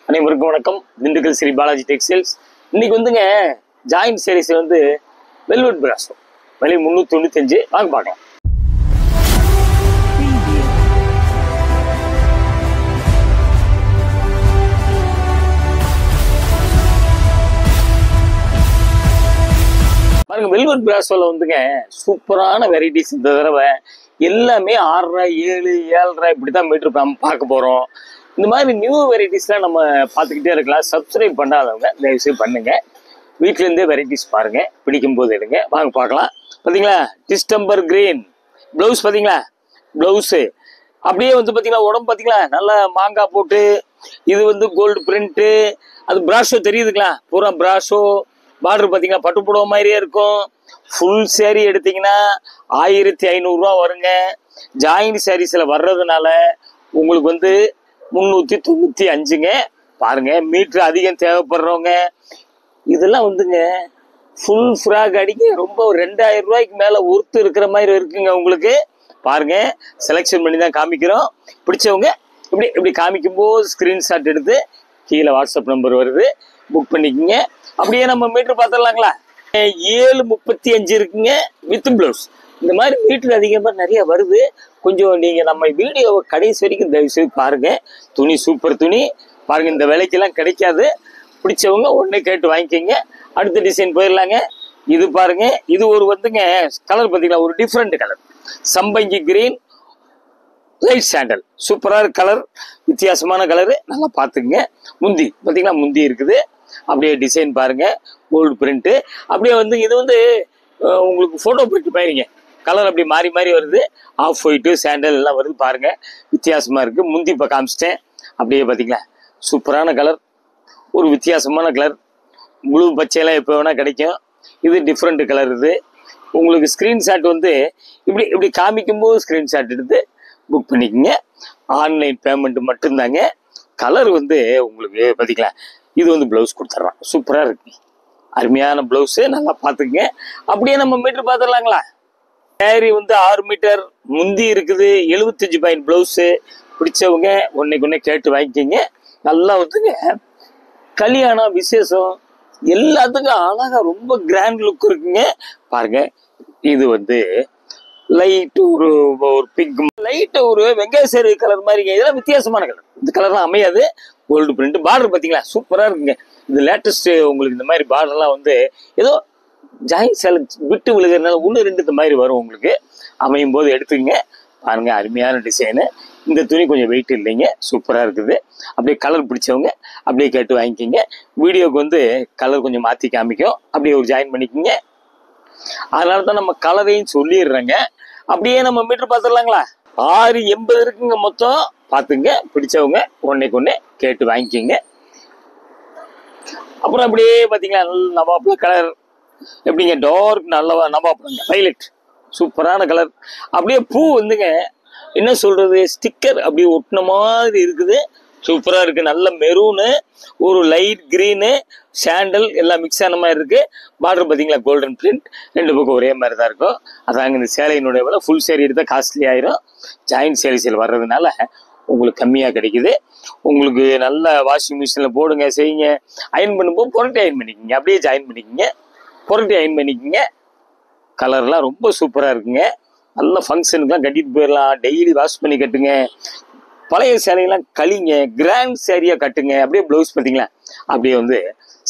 அனைவருக்கும் வணக்கம். திண்டுக்கல் ஸ்ரீ பாலாஜி டெக்ஸ்டைல்ஸ். இன்னைக்கு வந்துங்க ஜாயிண்ட் சாரீஸ்ல வந்து வெல்வெட் பிராசோ விலை 395. வாங்க பார்க்கலாம். பாருங்க, வெல்வெட் பிராசோல வந்துங்க சூப்பரான வெரைட்டிஸ். இந்த தடவை எல்லாமே 6,000, 7,000, 7,500 இப்படிதான் மீட்டர் நம்ம பார்க்க போறோம். இந்த மாதிரி நியூ வெரைட்டிஸ்லாம் நம்ம பார்த்துக்கிட்டே இருக்கலாம். சப்ஸ்கிரைப் பண்ணாதவங்க தயவுசெய்து பண்ணுங்க. வீட்டில இருந்தே வெரைட்டிஸ் பாருங்க, பிடிக்கும் போது எடுங்க. வாங்க பார்க்கலாம். பார்த்தீங்களா, டிஸ்டம்பர் கிரீன் பிளவுஸ். பார்த்தீங்களா பிளவுஸு அப்படியே வந்து பார்த்தீங்களா, உடம்பு பார்த்தீங்களா நல்லா மாங்காய் போட்டு. இது வந்து கோல்டு பிரிண்ட்டு. அது பிராஷோ தெரியுதுங்களா, பூரா பிராஷோ. பார்டர் பார்த்தீங்களா பட்டு புடவை மாதிரியே இருக்கும். ஃபுல் சேரீ எடுத்தீங்கன்னா 1,500 ரூபா வருங்க. ஜாயிண்ட் சாரீஸில் வர்றதுனால உங்களுக்கு வந்து 395ங்க. பாருங்க, மீட்ரு அதிகம் தேவைப்படுறவங்க இதெல்லாம் வந்துங்க ஃபுல் ஃப்ராக் அடிக்க ரொம்ப 2,000 ரூபாய்க்கு மேலே ஒர்த்து இருக்கிற மாதிரி இருக்குங்க. உங்களுக்கு பாருங்க, செலெக்ஷன் பண்ணி தான் காமிக்கிறோம். பிடிச்சவங்க இப்படி காமிக்கும்போது ஸ்க்ரீன்ஷாட் எடுத்து கீழே வாட்ஸ்அப் நம்பர் வருது, புக் பண்ணிக்கோங்க. அப்படியே நம்ம மீட்ரு பார்த்துடலாங்களா. 735 இருக்குங்க வித் பிளவுஸ். இந்த மாதிரி மீட்ரு அதிகமாக நிறைய வருது. கொஞ்சம் நீங்கள் நம்ம வீடியோவை கடைசி வரைக்கும் தயவுசெய்து பாருங்க. துணி சூப்பர் துணி பாருங்க, இந்த விலைக்கெல்லாம் கிடைக்காது. பிடிச்சவங்க உடனே கேட்டு வாங்கிக்கோங்க. அடுத்த டிசைன் போயிடலாங்க. இது பாருங்க, இது ஒரு வந்துங்க கலர் பார்த்தீங்களா, ஒரு டிஃப்ரெண்ட் கலர். சம்பங்கி கிரீன் லைட் சாண்டல். சூப்பராக கலர், வித்தியாசமான கலரு. நல்லா பார்த்துக்குங்க. முந்தி பார்த்தீங்களா, முந்தி இருக்குது. அப்படியே டிசைன் பாருங்க, கோல்டு பிரிண்ட்டு. அப்படியே வந்து இது வந்து உங்களுக்கு ஃபோட்டோ பிரிண்ட் பாருங்க. கலர் அப்படி மாறி மாறி வருது. ஆஃப் ஒயிட்டு சாண்டல் எல்லாம் வருது. பாருங்க, வித்தியாசமா இருக்கு. முந்தி இப்போ காமிச்சிட்டேன். அப்படியே பார்த்தீங்களா, சூப்பரான கலர், ஒரு வித்தியாசமான கலர். ப்ளூ பச்சையெல்லாம் எப்போ வேணா கிடைக்கும். இது டிஃப்ரெண்ட் கலர். இது உங்களுக்கு ஸ்க்ரீன்ஷாட் வந்து இப்படி காமிக்கும்போது ஸ்க்ரீன்ஷாட் எடுத்து புக் பண்ணிக்கோங்க. ஆன்லைன் பேமெண்ட் மட்டும்தாங்க. கலர் வந்து உங்களுக்கு பார்த்தீங்களா, இது வந்து ப்ளவுஸ் கொடுத்துட்றான். சூப்பராக இருக்கு, அருமையான ப்ளவுஸு. நல்லா பார்த்துக்குங்க. அப்படியே நம்ம மீட்டர் பார்த்துடலாங்களா. சேரீ வந்து 6 மீட்டர் முந்தி இருக்குது. 75 பாயிண்ட் ப்ளவுஸு. பிடிச்சவங்க ஒன்றைக்கு கேட்டு வாங்கிக்கிங்க. நல்லா வந்துங்க கல்யாணம் விசேஷம் எல்லாத்துக்கும் அழகாக ரொம்ப கிராண்ட் லுக் இருக்குங்க. பாருங்க, இது வந்து லைட் ஒரு பிங்க், லைட் ஒரு வெங்காயசேரி கலர் மாதிரிங்க. இதெல்லாம் வித்தியாசமான கலர். இந்த கலர்லாம் அமையாது. Gold print. பார்டர் பார்த்தீங்களா, சூப்பராக இருக்குங்க. இது லேட்டஸ்ட். உங்களுக்கு இந்த மாதிரி பார்டர்லாம் வந்து ஏதோ ஜாயிண்ட் சேலை விட்டு விழுகிறதுனால 1-2 இந்த மாதிரி வரும். உங்களுக்கு அமையும் போது எடுத்துங்க. பாருங்க, அருமையான டிசைனு. இந்த துணி கொஞ்சம் வெயிட் இல்லைங்க, சூப்பராக இருக்குது. அப்படியே கலர் பிடிச்சவங்க அப்படியே கேட்டு வாங்கிக்கிங்க. வீடியோக்கு வந்து கலர் கொஞ்சம் மாற்றி காமிக்கும். அப்படியே ஒரு ஜாயின் பண்ணிக்கோங்க. அதனால தான் நம்ம கலரையும் சொல்லிடுறேங்க. அப்படியே நம்ம மீட்டர் பார்த்துடலாங்களா. 680 இருக்குங்க மொத்தம். பார்த்துங்க. பிடிச்சவங்க ஒன்றைக்கு கேட்டு வாங்கிக்கிங்க. அப்புறம் அப்படியே பார்த்தீங்களா, நல்ல நவாப்ல கலர். எப்படிங்க, டார்க் நல்லவா நவாப்லங்க, வைலட். சூப்பரான கலர். அப்படியே பூ வந்துங்க என்ன சொல்றது, ஸ்டிக்கர் அப்படியே ஒட்டின மாதிரி இருக்குது. சூப்பராக இருக்கு. நல்ல மெரூனு, ஒரு லைட் கிரீனு, சாண்டல் எல்லாம் மிக்ஸ் ஆன மாதிரி இருக்கு. பார்டர் பார்த்தீங்களா, கோல்டன் பிரிண்ட். 2 பக்கம் ஒரே மாதிரி தான் இருக்கும். அதாங்க இந்த சேலையினுடைய விலை. ஃபுல் சேரீ எடுத்தால் காஸ்ட்லி ஆயிரும். ஜாயிண்ட் சேரீஸில் வர்றதுனால உங்களுக்கு கம்மியாக கிடைக்குது. உங்களுக்கு நல்ல வாஷிங் மிஷினில் போடுங்க, செய்யுங்க. அயன் பண்ணும்போது புரட்டி அயன் பண்ணிக்கிங்க. அப்படியே ஜாயின் பண்ணிக்கிங்க, புரட்டி அயன் பண்ணிக்கிங்க. கலர்லாம் ரொம்ப சூப்பராக இருக்குங்க. நல்ல ஃபங்க்ஷனுக்குலாம் கட்டிட்டு போயிடலாம். டெய்லி வாஷ் பண்ணி கட்டுங்க. பழைய சேலையெல்லாம் கழிங்க, கிராண்ட் சேரீயாக கட்டுங்க. அப்படியே ப்ளவுஸ் பார்த்தீங்களா, அப்படியே வந்து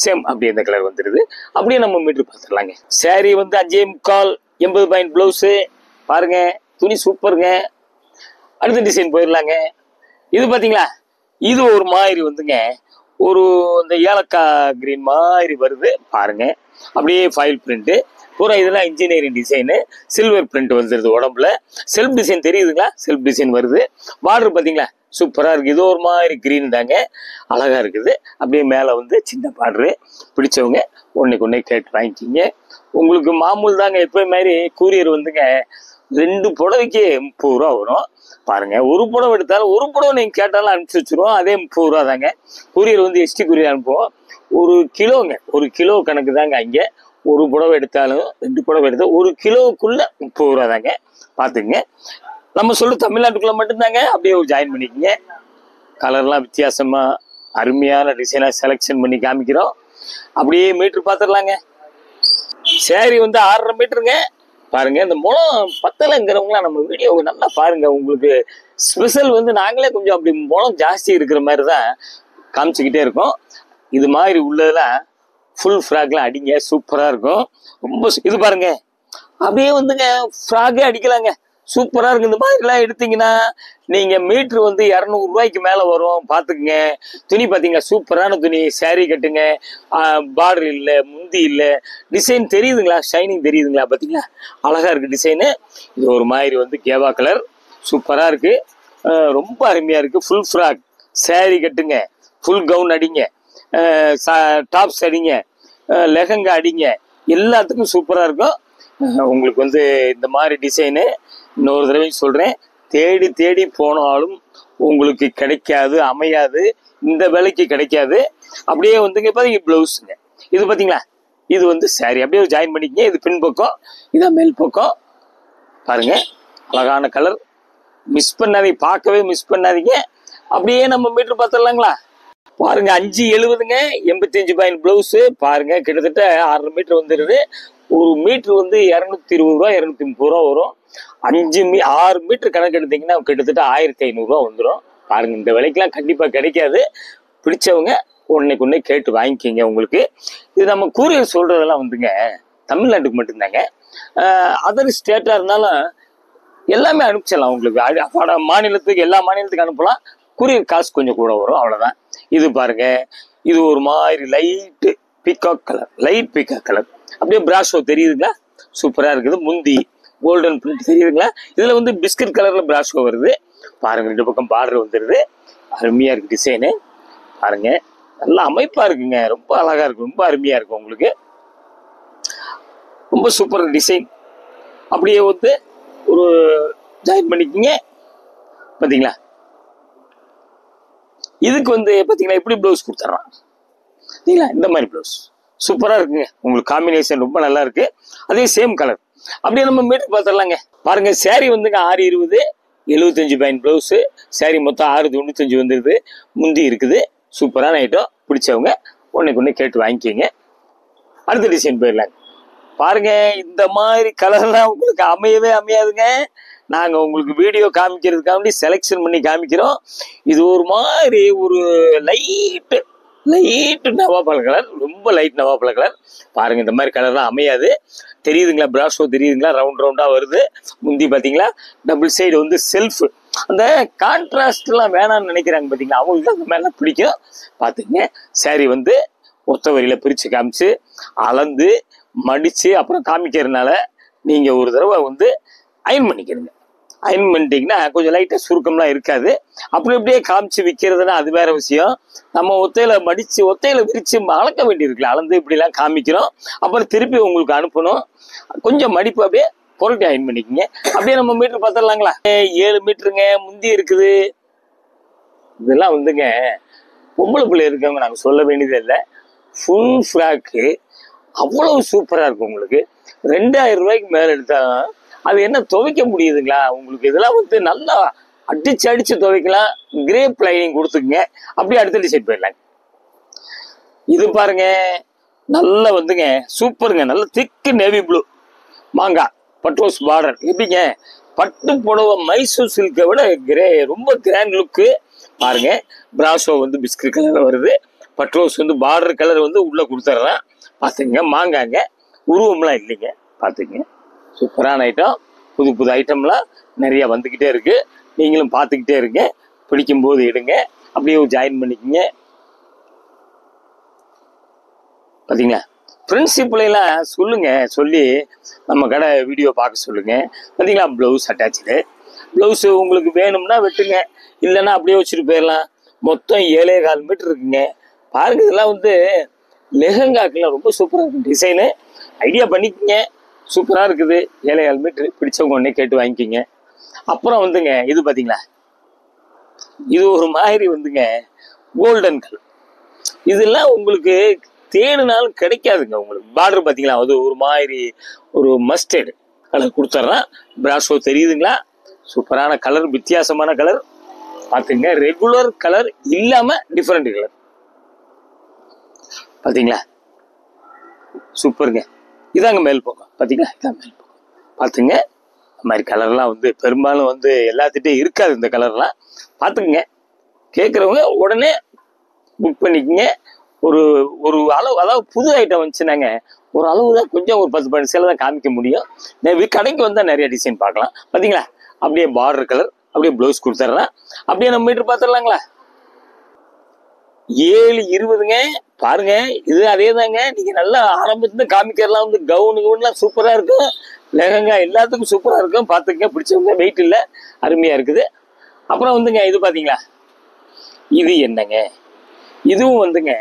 சேம் அப்படியே இந்த கலர் வந்துடுது. அப்படியே நம்ம மீட்டர் பார்த்துடலாங்க. சேரீ வந்து 5.25 80 பாயிண்ட் ப்ளவுஸு. பாருங்க, துணி சூப்பருங்க. அடுத்த டிசைன் போயிடலாங்க. இது பார்த்தீங்களா, இது ஒரு மாதிரி வந்துங்க ஒரு இந்த ஏலக்காய் கிரீன் மாதிரி வருது. பாருங்க, அப்படியே ஃபைல் பிரிண்ட்டு பூரா. இதெல்லாம் இன்ஜினியரிங் டிசைனு. சில்வர் பிரிண்ட் வந்துடுது உடம்புல. செல்ஃப் டிசைன் தெரியுதுங்களா, செல்ஃப் டிசைன் வருது. பார்டர் பார்த்தீங்களா, சூப்பராக இருக்குது. இது ஒரு மாதிரி கிரீன் தாங்க, அழகாக இருக்குது. அப்படியே மேலே வந்து சின்ன பார்டரு. பிடிச்சவங்க ஒன்றைக்கு கேட்டு வாங்கிக்கிங்க. உங்களுக்கு மாமூல் தாங்க. எப்போ மாதிரி கூரியர் வந்துங்க 2 புடவைக்கு 30 ரூபா வரும். பாருங்க, ஒரு புடவை எடுத்தாலும் ஒரு புடவை நீங்கள் கேட்டாலும் அனுப்பிச்சி வச்சுருவோம். அதே 30 ரூபா தாங்க. கூரியர் வந்து எஸ்டி கூரியர் அனுப்புவோம். 1 கிலோங்க, 1 கிலோ கணக்கு தாங்க. அங்கே ஒரு புடவை எடுத்தாலும் 2 புடவை எடுத்தாலும் 1 கிலோவுக்குள்ள 30 ரூபா தாங்க. பார்த்துங்க. நம்ம தமிழ்நாட்டுக்குள்ள மட்டும்தாங்க. அப்படியே ஜாயின் பண்ணிக்கங்க. கலர்லாம் வித்தியாசமா அருமையான டிசைனாக செலெக்ஷன் பண்ணி காமிக்கிறோம். அப்படியே மீட்ரு பார்த்துடலாங்க. சேரீ வந்து 6.5 மீட்டருங்க. பாருங்க, இந்த முளம் பத்தலைங்கிறவங்களாம் நம்ம வீடியோ நல்லா பாருங்க. உங்களுக்கு ஸ்பெஷல் வந்து நாங்களே கொஞ்சம் அப்படி முளம் ஜாஸ்தி இருக்கிற மாதிரி தான் காமிச்சுக்கிட்டே இருக்கோம். இது மாதிரி உள்ளதெல்லாம் ஃபுல் ஃப்ராக்லாம் அடிங்க, சூப்பராக இருக்கும். ரொம்ப இது பாருங்க, அப்படியே வந்துங்க ஃப்ராகே அடிக்கலாங்க, சூப்பராக இருக்கு. இந்த மாதிரிலாம் எடுத்தீங்கன்னா நீங்கள் மீட்ரு வந்து 200 ரூபாய்க்கு மேலே வரும். பார்த்துக்குங்க. துணி பார்த்தீங்களா, சூப்பரான துணி. சேரீ கட்டுங்க, பார்டர் இல்லை, முந்தி இல்லை, டிசைன் தெரியுதுங்களா, ஷைனிங் தெரியுதுங்களா, பார்த்தீங்களா, அழகாக இருக்குது டிசைனு. இது ஒரு மாதிரி வந்து கேவா கலர், சூப்பராக இருக்குது, ரொம்ப அருமையாக இருக்குது. ஃபுல் ஃப்ராக் சேரீ கட்டுங்க, ஃபுல் கவுன் அடிங்க, டாப்ஸ் அடிங்க, லெஹங்கா அடிங்க, எல்லாத்துக்கும் சூப்பராக இருக்கும். உங்களுக்கு வந்து இந்த மாதிரி டிசைனு இன்னொரு தடவை சொல்கிறேன், தேடி தேடி போனாலும் உங்களுக்கு கிடைக்காது, அமையாது, இந்த விலைக்கு கிடைக்காது. அப்படியே வந்துங்க பார்த்தீங்க ப்ளவுஸுங்க. இது பார்த்தீங்களா, இது வந்து சாரி. அப்படியே ஜாயின் பண்ணிக்கங்க. இது பின் பக்கம், இதான் மேல் பக்கம். பாருங்க, அழகான கலர். மிஸ் பண்ணாதீங்க, பார்க்கவே மிஸ் பண்ணாதீங்க. அப்படியே நம்ம மீட்ரு பார்த்துடலாங்களா. பாருங்க, 5.70ங்க, 85 பாயிண்ட் ப்ளவுஸு. பாருங்க, கிட்டத்தட்ட 6.5 மீட்டர் வந்துடுது. ஒரு மீட்ரு வந்து 220 ரூபா 230 ரூபா வரும். 6 மீட்டர் கணக்கு எடுத்தீங்கன்னா கிட்டத்தட்ட 1500 ரூபா வந்துடும். பாருங்க, இந்த விலைக்கெல்லாம் கண்டிப்பாக கிடைக்காது. பிடிச்சவங்க ஒன்றைக்கு கேட்டு வாங்கிக்கிங்க. உங்களுக்கு இது நம்ம கூரியர் சொல்றதெல்லாம் வந்துங்க தமிழ்நாட்டுக்கு மட்டும்தாங்க. அதர் ஸ்டேட்டாக இருந்தாலும் எல்லாமே அனுப்பிச்சிடலாம். உங்களுக்கு மாநிலத்துக்கு, எல்லா மாநிலத்துக்கு அனுப்பலாம். கூரியர் காசு கொஞ்சம் கூட வரும், அவ்வளோதான். இது பாருங்க, இது ஒரு மாதிரி light peacock colour, light peacock colour. அப்படியே பிராஷோ தெரியுதுங்களா, சூப்பராக இருக்குது. முந்தி கோல்டன் பிரிண்ட் தெரியுதுங்களா. இதில் வந்து பிஸ்கட் கலரில் பிராஷோ வருது. பாருங்க, 2 பக்கம் பார்டர் வந்துடுது. அருமையாக இருக்குது டிசைனு. பாருங்க, நல்லா அமைப்பாக இருக்குங்க, ரொம்ப அழகாக இருக்கும், ரொம்ப அருமையாக இருக்கும். உங்களுக்கு ரொம்ப சூப்பர் டிசைன். அப்படியே வந்து ஒரு ஜாயின் பண்ணிக்கிங்க. பார்த்தீங்களா, இதுக்கு வந்து பார்த்தீங்கன்னா இப்படி ப்ளவுஸ் கொடுத்துட்றான். சரிங்களா, இந்த மாதிரி ப்ளவுஸ் சூப்பராக இருக்குங்க. உங்களுக்கு காம்பினேஷன் ரொம்ப நல்லா இருக்கு. அதே சேம் கலர். அப்படியே நம்ம மீட்டர் பார்த்துடலாங்க. பாருங்க, சேரீ வந்துங்க 6.20, 75 பாயிண்ட் ப்ளவுஸு. சேரீ மொத்தம் 6.95 வந்துடுது. முந்தி இருக்குது. சூப்பரான ஐட்டம். பிடிச்சவங்க ஒன்றைக்கு கேட்டு வாங்கிக்கிங்க. அடுத்த டிசைன் போயிடலாங்க. பாருங்க, இந்த மாதிரி கலர்லாம் உங்களுக்கு அமையவே அமையாதுங்க. நாங்கள் உங்களுக்கு வீடியோ காமிக்கிறதுக்காண்டி செலெக்ஷன் பண்ணி காமிக்கிறோம். இது ஒரு மாதிரி ஒரு லைட்டு நவாப்பழ கலர், ரொம்ப லைட் நவாப்பழ கலர். பாருங்க, இந்த மாதிரி கலர்லாம் அமையாது. தெரியுதுங்களா, பிராஷோ தெரியுதுங்களா, ரவுண்டாக வருது. முந்தி பார்த்தீங்களா, டபுள் சைடு வந்து செல்ஃப். அந்த கான்ட்ராஸ்ட்லாம் வேணாம்னு நினைக்கிறாங்க பார்த்தீங்களா, அவங்களுக்கு அந்த மாதிரிலாம் பிடிக்கும். பார்த்துங்க, சாரி வந்து ஒத்த வரியில் பிரித்து காமிச்சு அளந்து மடித்து அப்புறம் காமிக்கிறதுனால நீங்கள் ஒரு தடவை வந்து அயன் பண்ணிக்கிறீங்க. அயன் பண்ணிட்டீங்கன்னா கொஞ்சம் லைட்டாக சுருக்கம்லாம் இருக்காது. அப்படி அப்படியே காமிச்சு விற்கிறதுனா அது வேற விஷயம். நம்ம ஒத்தையில மடித்து ஒத்தையில விரித்து அளக்க வேண்டியிருக்குல்ல, அளந்து இப்படிலாம் காமிக்கிறோம். அப்புறம் திருப்பி உங்களுக்கு அனுப்பணும். கொஞ்சம் மடிப்பு அப்படியே புரட்டி அயன் பண்ணிக்கோங்க. அப்படியே நம்ம மீட்டர் பார்த்துடலாங்களா. 7 மீட்டருங்க. முந்தி இருக்குது. இதெல்லாம் வந்துங்க பொம்பளை பிள்ளை இருக்கவங்க நாங்கள் சொல்ல வேண்டியதே இல்லை. ஃபுல் ஃப்ராக்கு அவ்வளவு சூப்பராக இருக்கும். உங்களுக்கு 2000 ரூபாய்க்கு மேலே எடுத்தா அது என்ன துவைக்க முடியுதுங்களா உங்களுக்கு. இதெல்லாம் வந்து நல்லா அடிச்சு துவைக்கலாம். Grape lining கொடுத்துக்குங்க. அப்படியே அடுத்த டிசைன் போயிடலாங்க. இது பாருங்க, நல்லா வந்துங்க சூப்பருங்க. நல்ல திக்கு நேவி ப்ளூ மாங்காய் பட்ரோஸ் பார்டர். எப்படிங்க, பட்டு புடவை மைசூர் சில்கை விட ரொம்ப கிராண்ட் லுக்கு. பாருங்க, பிராஷோ வந்து பிஸ்கட் கலர் வருது. பட்ரோஸ் வந்து பார்டர் கலர் வந்து உள்ள கொடுத்துட்றேன். பார்த்துங்க, மாங்காங்க, உருவம்லாம் இல்லைங்க. பார்த்துங்க, சூப்பரான ஐட்டம். புது ஐட்டம்லாம் நிறைய வந்துக்கிட்டே இருக்கு. நீங்களும் பார்த்துக்கிட்டே இருங்க. பிடிக்கும்போது எடுங்க. அப்படியே ஜாயின் பண்ணிக்கோங்க. பார்த்தீங்களா, ஃப்ரெண்ட்ஷிப்லாம் சொல்லுங்க, சொல்லி நம்ம கடை வீடியோ பார்க்க சொல்லுங்க. பார்த்தீங்களா, ப்ளவுஸ் அட்டாச்சு. ப்ளவுஸு உங்களுக்கு வேணும்னா வெட்டுங்க, இல்லைன்னா அப்படியே வச்சுட்டு போயிடலாம். மொத்தம் 7.25 மீட்டர் இருக்குங்க. பாருங்க, இதெல்லாம் வந்து லெஹங்காக்கெல்லாம் ரொம்ப சூப்பராக இருக்கும் டிசைனு. ஐடியா பண்ணிக்கோங்க, சூப்பராக இருக்குது. 7.25 மீட்டர். பிடிச்சவங்க ஒன்றே கேட்டு வாங்கிக்கிங்க. அப்புறம் வந்துங்க, இது பார்த்தீங்களா, இது ஒரு மாதிரி வந்துங்க கோல்டன் கலர். இதெல்லாம் உங்களுக்கு தேடினாலும் கிடைக்காதுங்க. உங்களுக்கு பார்டர் பார்த்தீங்களா, அது ஒரு மாதிரி ஒரு மஸ்டர்டு கலர் கொடுத்துட்றேன். பிராஷோ தெரியுதுங்களா, சூப்பரான கலர், வித்தியாசமான கலர். பார்த்துங்க, ரெகுலர் கலர் இல்லாமல் டிஃப்ரெண்ட் கலர். பார்த்தீங்களா, சூப்பருங்க. இதாங்க மேல் பக்கம், பார்த்தீங்களா, இதான் மேல் பக்கம். பார்த்துங்க, இந்த மாதிரி கலர்லாம் வந்து பெரும்பாலும் வந்து எல்லாத்துட்டையும் இருக்காது. இந்த கலர்லாம் பார்த்துக்குங்க. கேட்குறவங்க உடனே புக் பண்ணிக்கங்க. ஒரு ஒரு அளவு, அதாவது புது ஐட்டம் வந்துச்சுனாங்க ஒரு அளவு தான், கொஞ்சம் ஒரு 10-15 சேலை தான் காமிக்க முடியும். கடைக்கு வந்தால் நிறைய டிசைன் பார்க்கலாம். பார்த்தீங்களா, அப்படியே பார்டர் கலர், அப்படியே ப்ளவுஸ் கொடுத்துட்றேன். அப்படியே நம்ம மீட்டர் பார்த்துடலாங்களா. 7:20ங்க. பாருங்க, இது அதே தாங்க. நீங்க நல்லா ஆரம்பத்துல காமிக்கிறலாம் வந்து கவுனுலாம் சூப்பரா இருக்கும், லெஹங்கா எல்லாத்துக்கும் சூப்பரா இருக்கும். பார்த்துக்க, பிடிச்சவங்க, வெயிட் இல்லை, அருமையா இருக்குது. அப்புறம் வந்துங்க இது பார்த்தீங்களா, இது என்னங்க, இதுவும் வந்துங்க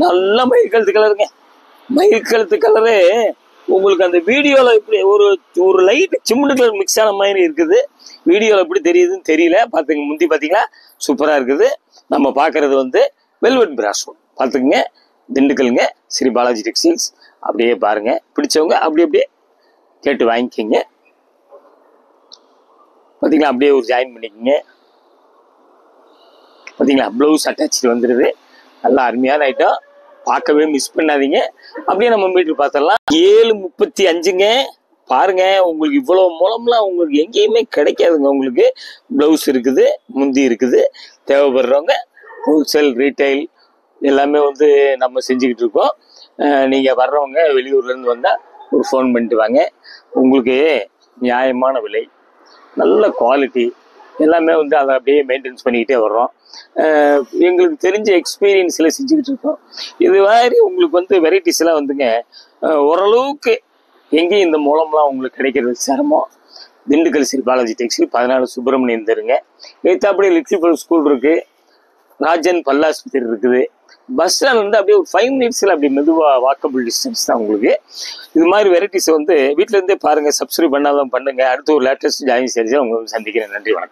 நல்ல மயில் கழுத்து கலருங்க. மயில் கழுத்து கலரு உங்களுக்கு அந்த வீடியோவில் இப்படி ஒரு ஒரு லைட் சிம்னு கலர் மிக்ஸ் ஆன மாதிரி இருக்குது. வீடியோவில் எப்படி தெரியுதுன்னு தெரியல. பார்த்துங்க, முந்தி பார்த்தீங்களா சூப்பராக இருக்குது. நம்ம பார்க்கறது வந்து வெல்வெட் பிராஸோ. பார்த்துக்குங்க, திண்டுக்கலுங்க, ஸ்ரீ பாலாஜி டெக்ஸ்டைல்ஸ். அப்படியே பாருங்க, பிடிச்சவங்க அப்படி அப்படியே கேட்டு வாங்கிக்கிங்க. பார்த்தீங்களா, அப்படியே ஒரு ஜாயின் பண்ணிக்கோங்க. பார்த்தீங்களா, ப்ளவுஸ் அட்டாச்சு வந்துடுது. நல்லா அருமையான ஐட்டம், பார்க்கவே மிஸ் பண்ணாதீங்க. அப்படியே நம்ம மீட்டர் பார்த்துடலாம். 7:35ங்க. பாருங்க, உங்களுக்கு இவ்வளோ மூலம்லாம் உங்களுக்கு எங்கேயுமே கிடைக்காதுங்க. உங்களுக்கு ப்ளவுஸ் இருக்குது, முந்தி இருக்குது. தேவைப்படுறவங்க ஹோல்சேல், ரீட்டைல் எல்லாமே வந்து நம்ம செஞ்சுக்கிட்டு இருக்கோம். நீங்கள் வர்றவங்க வெளியூர்லேருந்து வந்தால் ஒரு ஃபோன் பண்ணிட்டு வாங்க. உங்களுக்கு நியாயமான விலை, நல்ல குவாலிட்டி எல்லாமே வந்து அதை அப்படியே மெயின்டைன்ஸ் பண்ணிக்கிட்டே வர்றோம். எங்களுக்கு தெரிஞ்ச எக்ஸ்பீரியன்ஸில் செஞ்சுக்கிட்டு இருக்கோம். இது மாதிரி உங்களுக்கு வந்து வெரைட்டிஸ் எல்லாம் வந்துங்க ஓரளவுக்கு எங்கேயும் இந்த மூலம்லாம் உங்களுக்கு கிடைக்கிறது சிரமம். திண்டுக்கல் ஸ்ரீ பாலாஜி டெக்ஸ்டைல் 14 சுப்பிரமணியன் தெருங்க. அப்படியே லிக்ஸிபல் ஸ்கூல் இருக்குது, ராஜன் பல்லாஸ்பத்திரி இருக்குது. பஸ் ஸ்டாண்ட் வந்து அப்படியே ஒரு 5 மினிட்ஸில் அப்படி மெதுவாக வாக்கபிள் டிஸ்டன்ஸ் தான் உங்களுக்கு. இது மாதிரி வெரைட்டிஸ் வந்து வீட்டிலேருந்தே பாருங்கள். சப்ஸ்கிரைப் பண்ணாதான் பண்ணுங்கள். அடுத்து ஒரு லேட்டஸ்ட் ஜாயின் சீரிஸை உங்களுக்கு சந்திக்கிறேன். நன்றி, வணக்கம்.